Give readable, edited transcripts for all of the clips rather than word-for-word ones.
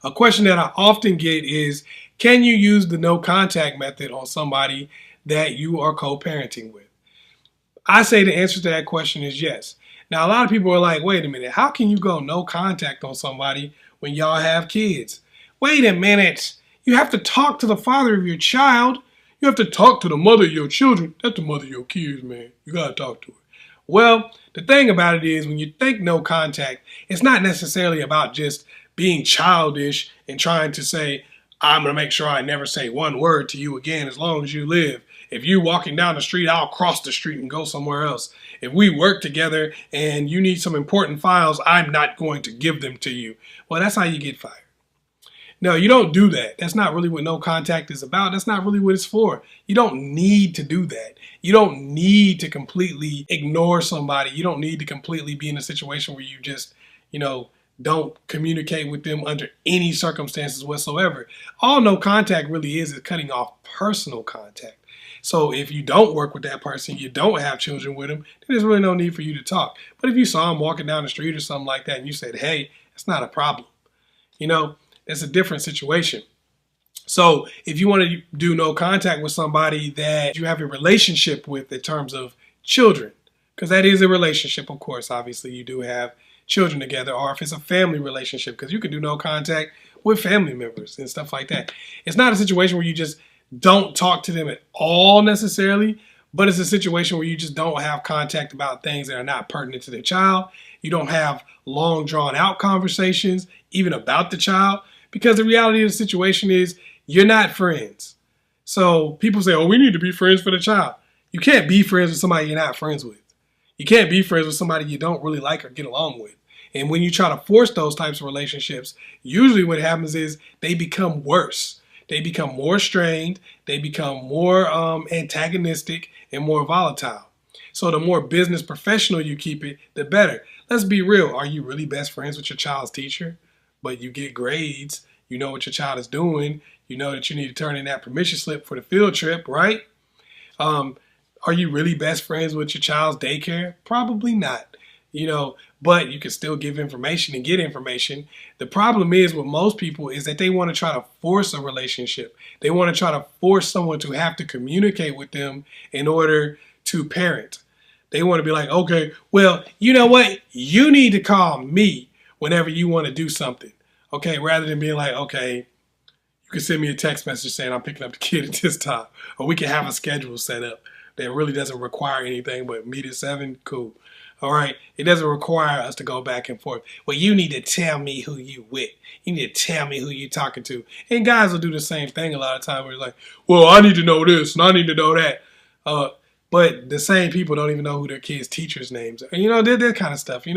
A question that I often get is, can you use the no contact method on somebody that you are co-parenting with? I say the answer to that question is yes. Now, a lot of people are like, wait a minute, how can you go no contact on somebody when y'all have kids? Wait a minute. You have to talk to the father of your child. You have to talk to the mother of your children. That's the mother of your kids, man. You got to talk to her. Well, the thing about it is when you think no contact, it's not necessarily about just being childish and trying to say, I'm going to make sure I never say one word to you again as long as you live. If you're walking down the street, I'll cross the street and go somewhere else. If we work together and you need some important files, I'm not going to give them to you. Well, that's how you get fired. No, you don't do that. That's not really what no contact is about. That's not really what it's for. You don't need to do that. You don't need to completely ignore somebody. You don't need to completely be in a situation where you just, don't communicate with them under any circumstances whatsoever. All no contact really is cutting off personal contact. So if you don't work with that person, you don't have children with them, then there's really no need for you to talk. But if you saw them walking down the street or something like that and you said, hey, that's not a problem. It's a different situation. So if you want to do no contact with somebody that you have a relationship with in terms of children, because that is a relationship, of course, obviously you do have children together, or if it's a family relationship, because you can do no contact with family members and stuff like that. It's not a situation where you just don't talk to them at all necessarily, but it's a situation where you just don't have contact about things that are not pertinent to their child. You don't have long drawn out conversations even about the child, because the reality of the situation is you're not friends. So people say, oh, we need to be friends for the child. You can't be friends with somebody you're not friends with. You can't be friends with somebody you don't really like or get along with. And when you try to force those types of relationships, usually what happens is they become worse. They become more strained. They become more antagonistic and more volatile. So the more business professional you keep it, the better. Let's be real. Are you really best friends with your child's teacher? But you get grades. You know what your child is doing. You know that you need to turn in that permission slip for the field trip, right? Are you really best friends with your child's daycare? Probably not. But you can still give information and get information. The problem is with most people is that they want to try to force a relationship. They want to try to force someone to have to communicate with them in order to parent. They want to be like, okay, well, you know what? You need to call me whenever you want to do something. Okay, rather than being like, okay, you can send me a text message saying I'm picking up the kid at this time. Or we can have a schedule set up that really doesn't require anything but meet at 7, cool. All right, it doesn't require us to go back and forth. Well, you need to tell me who you with. You need to tell me who you talking to. And guys will do the same thing a lot of time. Where it's like, well, I need to know this and I need to know that. But the same people don't even know who their kids' teachers' names are. That kind of stuff. You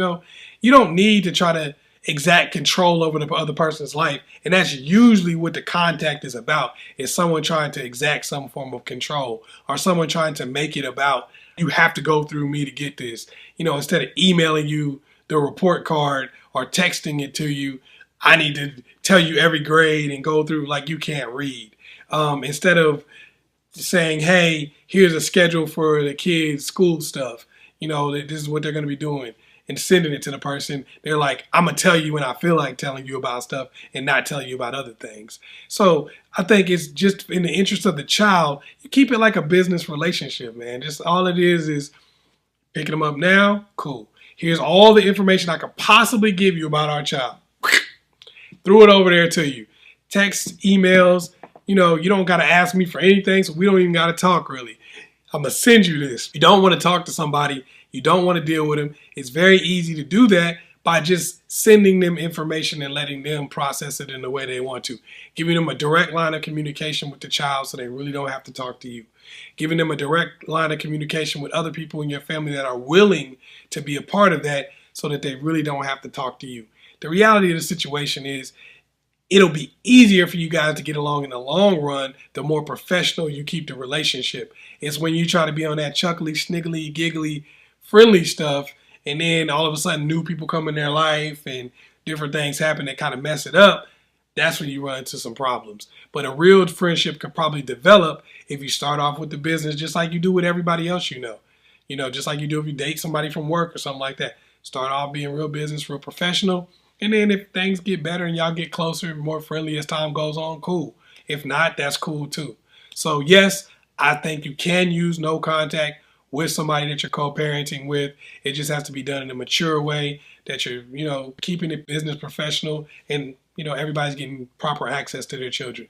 don't need to try to exact control over the other person's life. And that's usually what the contact is about, is someone trying to exact some form of control or someone trying to make it about, you have to go through me to get this. Instead of emailing you the report card or texting it to you, I need to tell you every grade and go through like you can't read. Instead of saying, hey, here's a schedule for the kids' school stuff. This is what they're going to be doing. And sending it to the person, they're like, I'm going to tell you when I feel like telling you about stuff and not telling you about other things. So I think it's just in the interest of the child, you keep it like a business relationship, man. Just all it is picking them up now, cool. Here's all the information I could possibly give you about our child. Threw it over there to you. Text, emails, you don't got to ask me for anything, so we don't even got to talk really. I'm going to send you this. You don't want to talk to somebody. You don't want to deal with them. It's very easy to do that by just sending them information and letting them process it in the way they want to. Giving them a direct line of communication with the child so they really don't have to talk to you. Giving them a direct line of communication with other people in your family that are willing to be a part of that so that they really don't have to talk to you. The reality of the situation is it'll be easier for you guys to get along in the long run the more professional you keep the relationship. It's when you try to be on that chuckly, sniggly, giggly, friendly stuff, and then all of a sudden new people come in their life and different things happen that kind of mess it up. That's when you run into some problems. But a real friendship could probably develop if you start off with the business just like you do with everybody else you know. Just like you do if you date somebody from work or something like that. Start off being real business, real professional, And then if things get better and y'all get closer and more friendly as time goes on, cool. If not, that's cool too. So yes, I think you can use no contact with somebody that you're co-parenting with. It just has to be done in a mature way that you're, keeping it business professional and, everybody's getting proper access to their children.